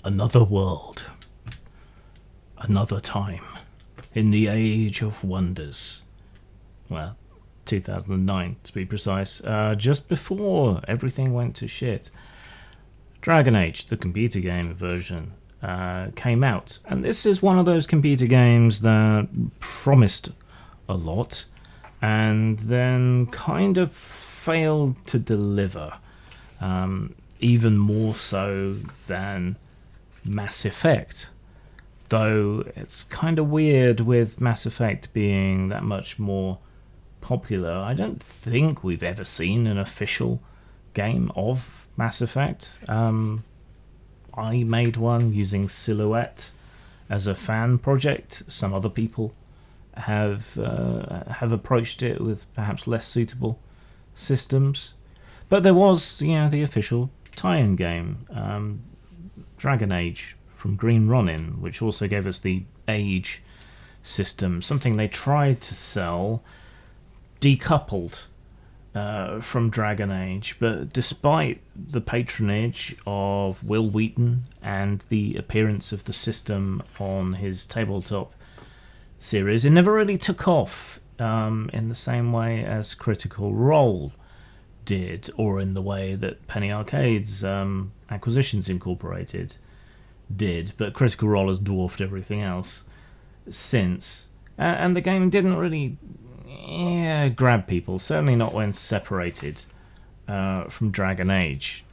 Another world, another time, in the age of wonders. Well, 2009 to be precise, just before everything went to shit. Dragon Age, the computer game version, came out, and this is one of those computer games that promised a lot and then kind of failed to deliver, even more so than Mass Effect, though it's kind of weird with Mass Effect being that much more popular. I don't think we've ever seen an official game of Mass Effect. I made one using Silhouette as a fan project. Some other people have approached it with perhaps less suitable systems, but there was the official tie-in game, Dragon Age from Green Ronin, which also gave us the age system, something they tried to sell decoupled from Dragon Age, but despite the patronage of Will Wheaton and the appearance of the system on his tabletop series, it never really took off in the same way as Critical Role did, or in the way that Penny Arcade's Acquisitions Incorporated did, but Critical Role has dwarfed everything else since, and the game didn't really grab people, certainly not when separated from Dragon Age.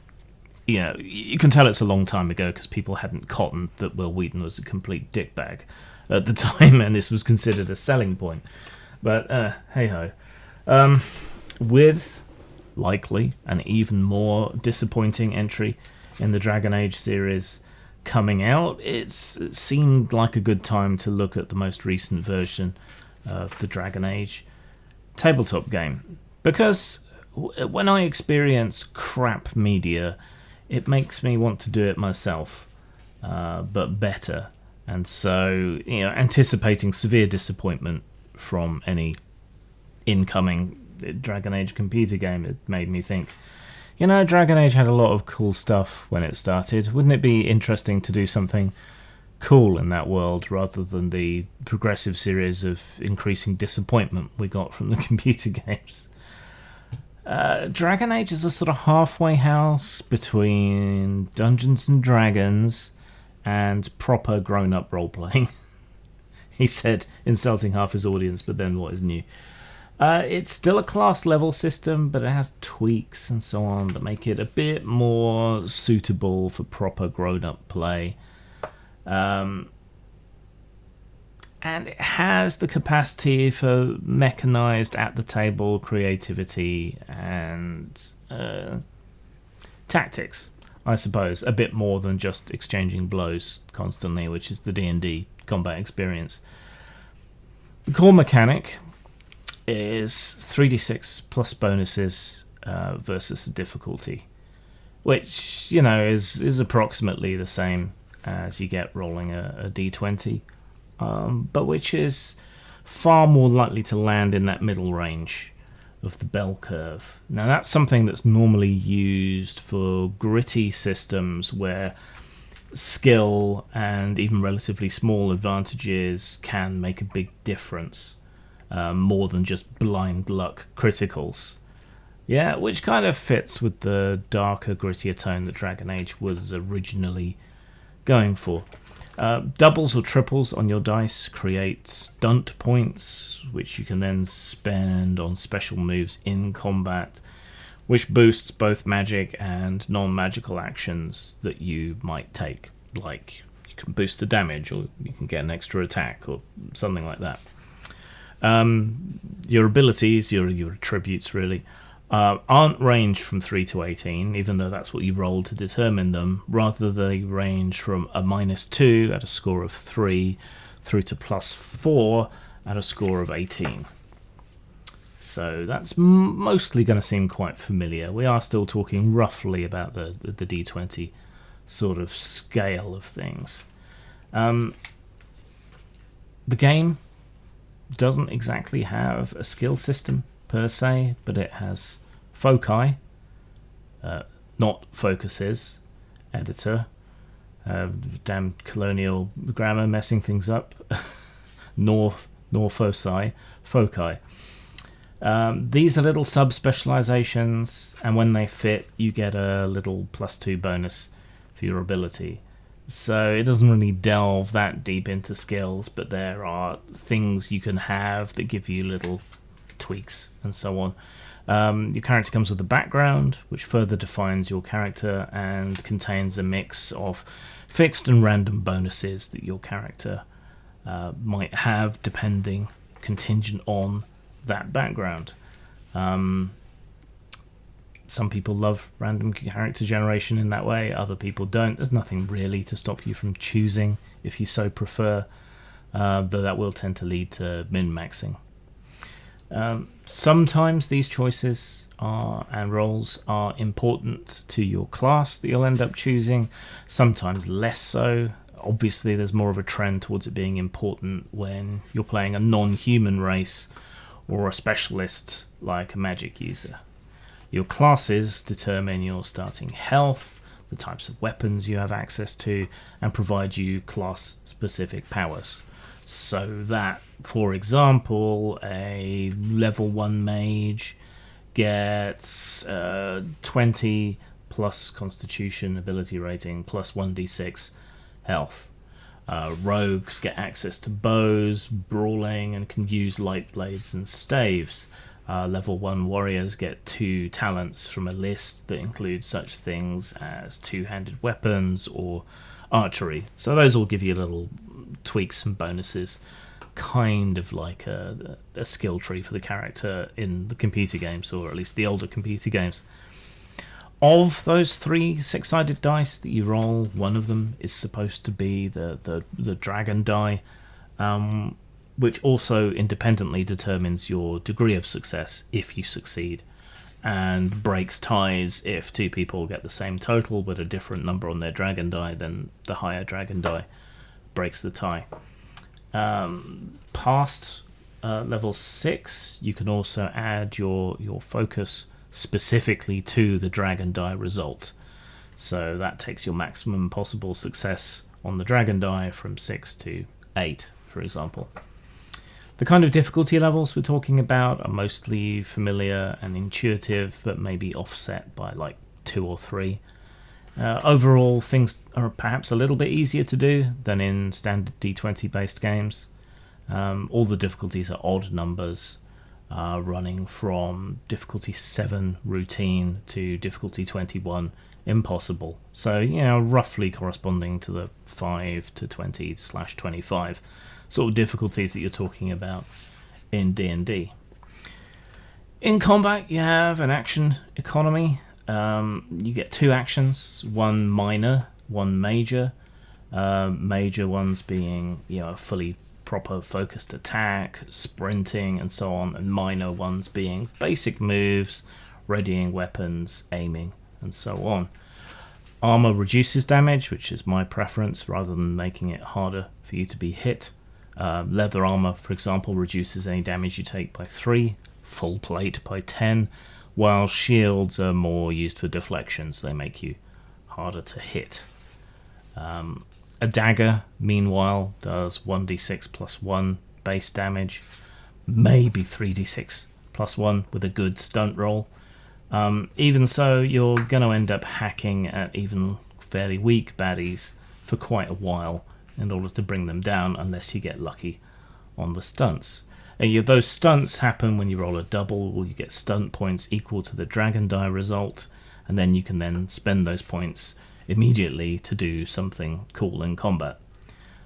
You can tell it's a long time ago because people hadn't cottoned that Will Wheaton was a complete dickbag at the time, and this was considered a selling point. But hey-ho. With likely an even more disappointing entry in the Dragon Age series coming out, it seemed like a good time to look at the most recent version of the Dragon Age tabletop game, because when I experience crap media, it makes me want to do it myself, but better. And so, anticipating severe disappointment from any incoming Dragon Age computer game, it made me think, Dragon Age had a lot of cool stuff when it started. Wouldn't it be interesting to do something cool in that world rather than the progressive series of increasing disappointment we got from the computer games? Dragon Age is a sort of halfway house between Dungeons and Dragons and proper grown-up role-playing. He said, insulting half his audience, but then what is new? It's still a class level system, but it has tweaks and so on that make it a bit more suitable for proper grown-up play. And it has the capacity for mechanized at-the-table creativity and tactics, I suppose, a bit more than just exchanging blows constantly, which is the D&D combat experience. The core mechanic is 3d6 plus bonuses versus the difficulty, which, is approximately the same as you get rolling a d20, but which is far more likely to land in that middle range of the bell curve. Now, that's something that's normally used for gritty systems where skill and even relatively small advantages can make a big difference, more than just blind luck criticals. Yeah, which kind of fits with the darker, grittier tone that Dragon Age was originally going for. Doubles or triples on your dice create stunt points, which you can then spend on special moves in combat, which boosts both magic and non-magical actions that you might take. Like, you can boost the damage, or you can get an extra attack, or something like that. Your abilities, your attributes really, aren't ranged from 3 to 18, even though that's what you roll to determine them. Rather, they range from a -2 at a score of 3 through to +4 at a score of 18. So that's mostly going to seem quite familiar. We are still talking roughly about the D20 sort of scale of things. The game doesn't exactly have a skill system per se, but it has foci, not focuses, editor, Damn colonial grammar messing things up. nor foci. These are little sub-specializations, and when they fit, you get a little +2 bonus for your ability. So it doesn't really delve that deep into skills, but there are things you can have that give you little tweaks and so on. Your character comes with a background, which further defines your character and contains a mix of fixed and random bonuses that your character might have, depending, contingent on that background. Some people love random character generation in that way, other people don't. There's nothing really to stop you from choosing if you so prefer, though that will tend to lead to min-maxing. Sometimes these choices and roles are important to your class that you'll end up choosing, sometimes less so. Obviously there's more of a trend towards it being important when you're playing a non-human race or a specialist like a magic user. Your classes determine your starting health, the types of weapons you have access to, and provide you class-specific powers. So that, for example, a level 1 mage gets 20 plus constitution ability rating plus 1d6 health. Rogues get access to bows, brawling, and can use light blades and staves. Level 1 warriors get 2 talents from a list that includes such things as two-handed weapons or archery. So those all give you little tweaks and bonuses, kind of like a skill tree for the character in the computer games, or at least the older computer games. Of those 3 6-sided dice that you roll, one of them is supposed to be the dragon die, which also independently determines your degree of success if you succeed, and breaks ties if 2 people get the same total but a different number on their dragon die. Then the higher dragon die breaks the tie. Past level 6, you can also add your focus specifically to the dragon die result, so that takes your maximum possible success on the dragon die from 6 to 8, for example. The kind of difficulty levels we're talking about are mostly familiar and intuitive, but maybe offset by like 2 or 3. Overall, things are perhaps a little bit easier to do than in standard D20 based games. All the difficulties are odd numbers, running from difficulty 7 routine to difficulty 21 impossible. So, roughly corresponding to the 5 to 20/25 sort of difficulties that you're talking about in D&D. In combat, you have an action economy. You get 2 actions, one minor, one major. Major ones being, a fully proper focused attack, sprinting, and so on, and minor ones being basic moves, readying weapons, aiming, and so on. Armor reduces damage, which is my preference, rather than making it harder for you to be hit. Leather armor, for example, reduces any damage you take by 3, full plate by 10, while shields are more used for deflections. They make you harder to hit. A dagger, meanwhile, does 1d6 plus 1 base damage, maybe 3d6 plus 1 with a good stunt roll. Even so, you're going to end up hacking at even fairly weak baddies for quite a while in order to bring them down, unless you get lucky on the stunts. And those stunts happen when you roll a double, or you get stunt points equal to the dragon die result, and then you can then spend those points immediately to do something cool in combat.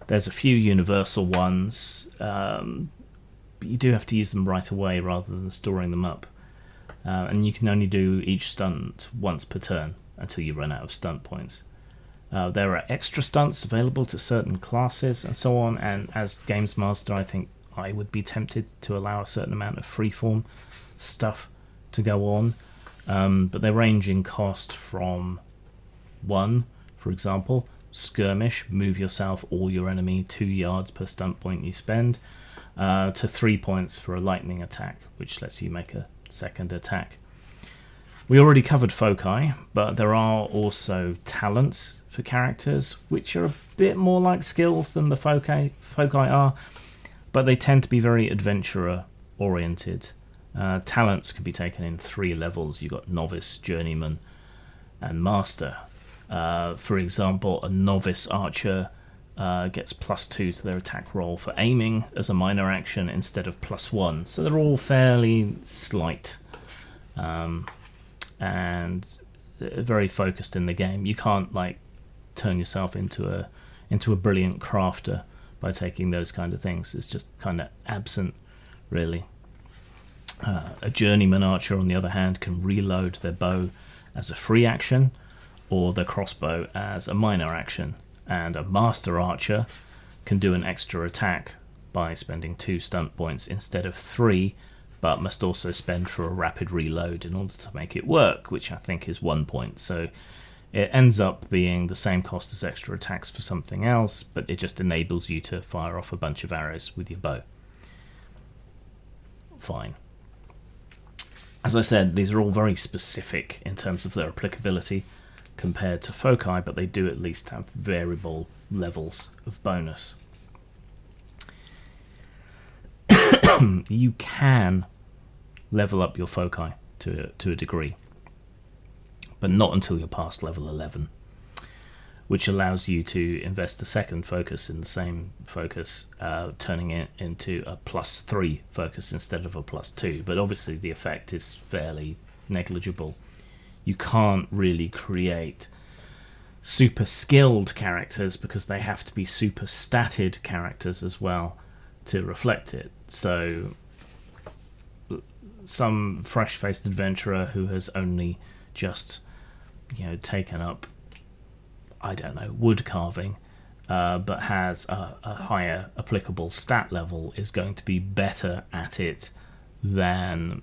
There's a few universal ones, but you do have to use them right away rather than storing them up. And you can only do each stunt once per turn until you run out of stunt points. There are extra stunts available to certain classes and so on, and as Games Master, I think I would be tempted to allow a certain amount of freeform stuff to go on, but they range in cost from 1, for example, skirmish, move yourself or your enemy 2 yards per stunt point you spend, to 3 points for a lightning attack, which lets you make a second attack. We already covered foci, but there are also talents for characters, which are a bit more like skills than the foci are, but they tend to be very adventurer oriented. Talents can be taken in 3 levels. You've got novice, journeyman, and master. For example, a novice archer gets +2 to their attack roll for aiming as a minor action instead of +1. So they're all fairly slight and very focused in the game. You can't like turn yourself into a brilliant crafter by taking those kind of things. It's just kind of absent, really. A journeyman archer, on the other hand, can reload their bow as a free action or their crossbow as a minor action. And a master archer can do an extra attack by spending 2 stunt points instead of 3, but must also spend for a rapid reload in order to make it work, which I think is 1 point. So it ends up being the same cost as extra attacks for something else, but it just enables you to fire off a bunch of arrows with your bow. Fine. As I said, these are all very specific in terms of their applicability compared to foci, but they do at least have variable levels of bonus. You can level up your foci to a degree, but not until you're past level 11, which allows you to invest a second focus in the same focus, turning it into a +3 focus instead of a +2. But obviously the effect is fairly negligible. You can't really create super skilled characters because they have to be super statted characters as well to reflect it. So some fresh-faced adventurer who has only just, taken up, I don't know, wood carving, but has a higher applicable stat level is going to be better at it than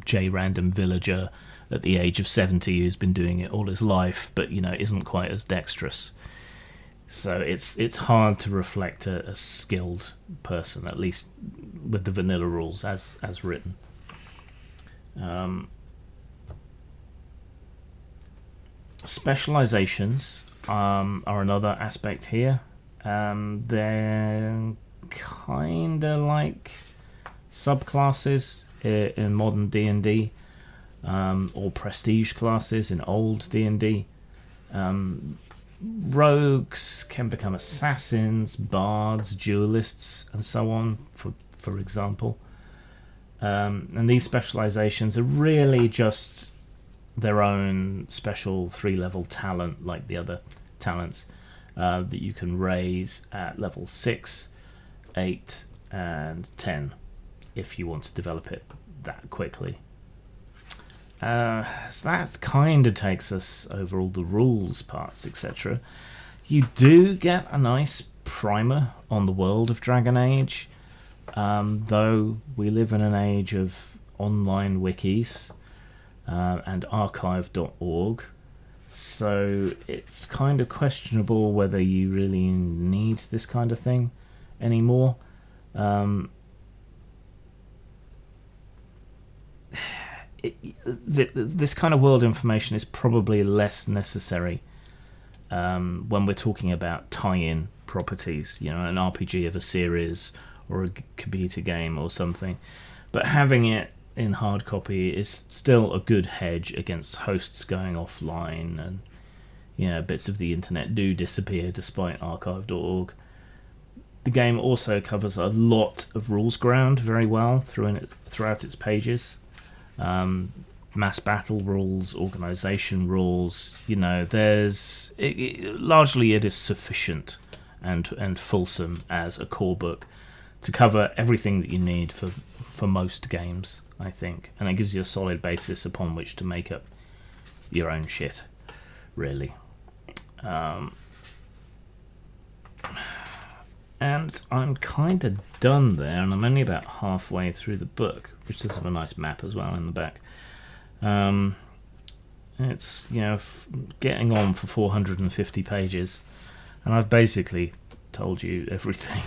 J random villager at the age of 70 who's been doing it all his life, but isn't quite as dexterous. So it's hard to reflect a skilled person, at least with the vanilla rules as written. Specializations are another aspect here. They're kind of like subclasses in modern D&D, or prestige classes in old D&D. Rogues can become assassins, bards, duelists, and so on, for example. And these specializations are really just their own special 3-level talent, like the other talents that you can raise at level 6, 8, and 10 if you want to develop it that quickly. So that kind of takes us over all the rules parts, etc. You do get a nice primer on the world of Dragon Age, though we live in an age of online wikis and archive.org, so it's kind of questionable whether you really need this kind of thing anymore. This kind of world information is probably less necessary when we're talking about tie-in properties, an RPG of a series or a computer game or something. But having it in hard copy is still a good hedge against hosts going offline, and bits of the internet do disappear despite archive.org. The game also covers a lot of rules ground very well throughout its pages. Mass battle rules, organization rules, largely it is sufficient and fulsome as a core book to cover everything that you need for most games, I think, and it gives you a solid basis upon which to make up your own shit, really. And I'm kind of done there, and I'm only about halfway through the book, which does have a nice map as well in the back. It's, getting on for 450 pages, and I've basically told you everything.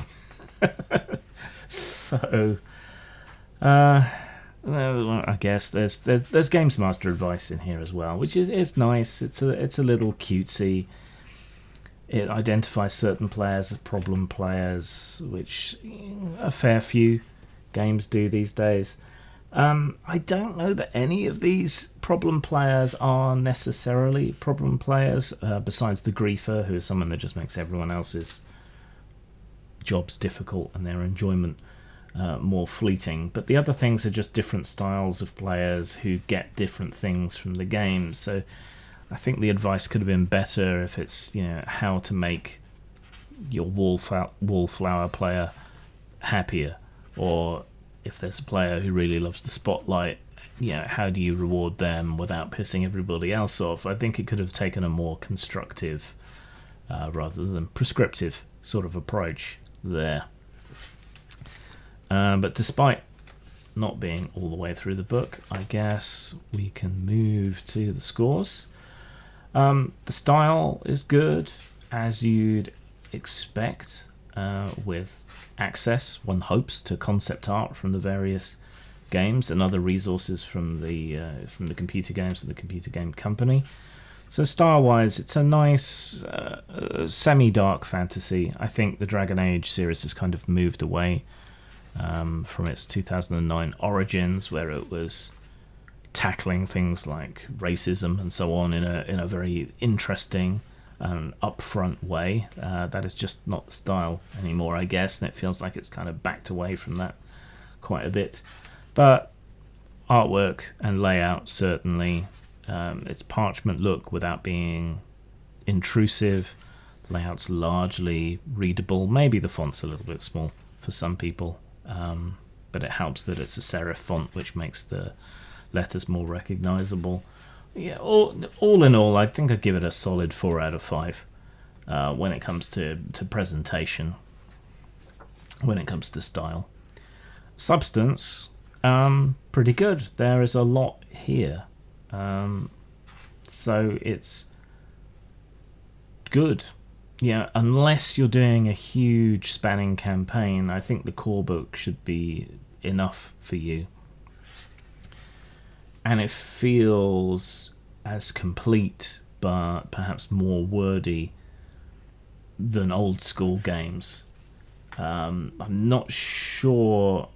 So, I guess there's Games Master advice in here as well, which is it's nice. It's a little cutesy. It identifies certain players as problem players, which a fair few games do these days. I don't know that any of these problem players are necessarily problem players, besides the griefer, who is someone that just makes everyone else's jobs difficult and their enjoyment more fleeting. But the other things are just different styles of players who get different things from the game. So I think the advice could have been better if it's, how to make your wallflower player happier, or if there's a player who really loves the spotlight, how do you reward them without pissing everybody else off? I think it could have taken a more constructive rather than prescriptive sort of approach there. But despite not being all the way through the book, I guess we can move to the scores. The style is good, as you'd expect, with access, one hopes, to concept art from the various games and other resources from the computer games of the computer game company. So style-wise, it's a nice semi-dark fantasy. I think the Dragon Age series has kind of moved away from its 2009 origins, where it was tackling things like racism and so on in a very interesting and upfront way. That is just not the style anymore, I guess, and it feels like it's kind of backed away from that quite a bit. But artwork and layout, certainly. It's parchment look without being intrusive. Layout's largely readable. Maybe the font's a little bit small for some people, but it helps that it's a serif font, which makes the letters more recognizable. Yeah, all in all, I think I'd give it a solid 4 out of 5 when it comes to presentation, when it comes to style. Substance, pretty good. There is a lot here. So it's good. Yeah, unless you're doing a huge spanning campaign, I think the core book should be enough for you. And it feels as complete, but perhaps more wordy than old school games. I'm not sure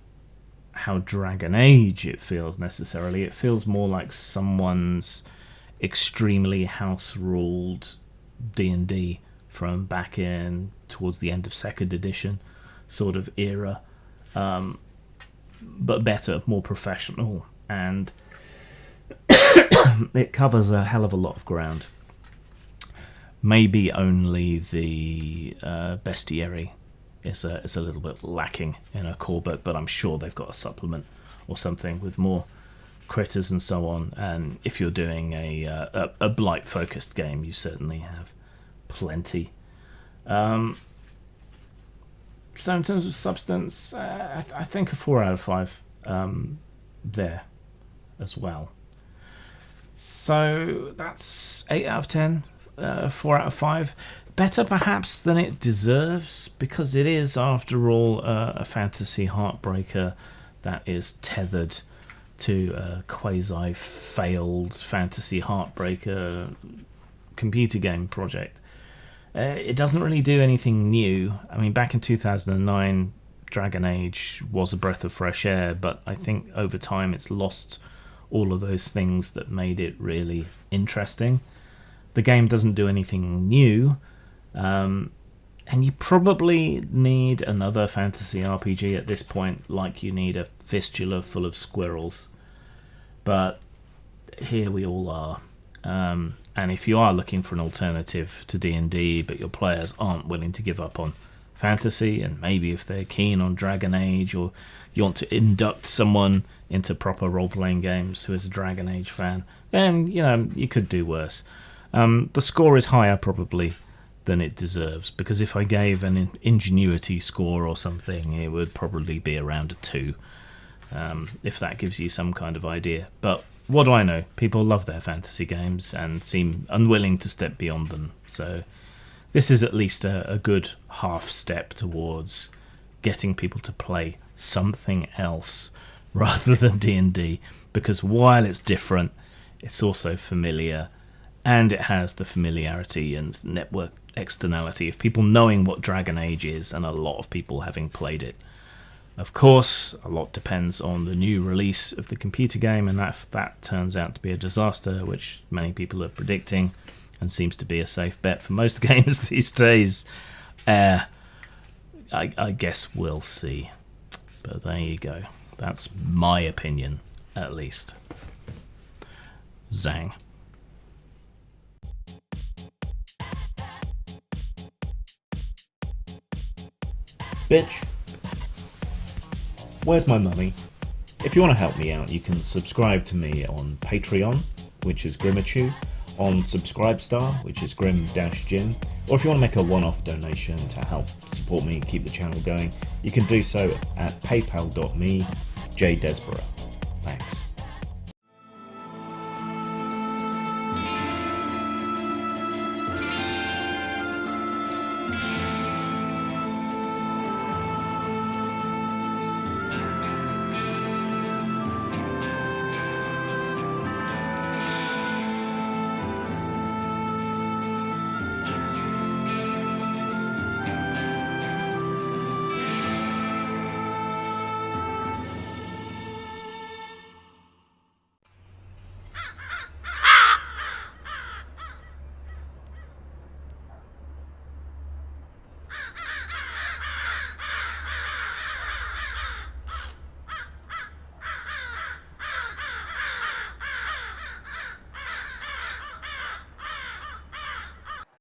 how Dragon Age it feels necessarily. It feels more like someone's extremely house-ruled D&D from back in towards the end of 2nd edition sort of era, but better, more professional, and it covers a hell of a lot of ground. Maybe only the bestiary is a little bit lacking in a core book, but I'm sure they've got a supplement or something with more critters and so on. And if you're doing a blight focused game, you certainly have plenty. So in terms of substance, I think a 4 out of 5 there as well. So that's 8 out of 10, 4 out of 5. Better perhaps than it deserves, because it is, after all, a fantasy heartbreaker that is tethered to a quasi-failed fantasy heartbreaker computer game project. It doesn't really do anything new. I mean, back in 2009, Dragon Age was a breath of fresh air, but I think over time it's lost all of those things that made it really interesting. The game doesn't do anything new, and you probably need another fantasy RPG at this point, like you need a fistula full of squirrels. But here we all are. And if you are looking for an alternative to D&D, but your players aren't willing to give up on fantasy, and maybe if they're keen on Dragon Age, or you want to induct someone into proper role-playing games who is a Dragon Age fan, then, you could do worse. The score is higher, probably, than it deserves, because if I gave an ingenuity score or something, it would probably be around a 2, if that gives you some kind of idea. But what do I know? People love their fantasy games and seem unwilling to step beyond them, so this is at least a good half step towards getting people to play something else rather than D&D, because while it's different, it's also familiar, and it has the familiarity and network externality of people knowing what Dragon Age is and a lot of people having played it. Of course, a lot depends on the new release of the computer game, and if that turns out to be a disaster, which many people are predicting and seems to be a safe bet for most games these days, I guess we'll see. But there you go. That's my opinion, at least. Zang. Bitch. Where's my money? If you want to help me out, you can subscribe to me on Patreon, which is Grimachu, on Subscribestar, which is Grim-Jim, or if you want to make a one-off donation to help support me and keep the channel going, you can do so at paypal.me, J. Desborough.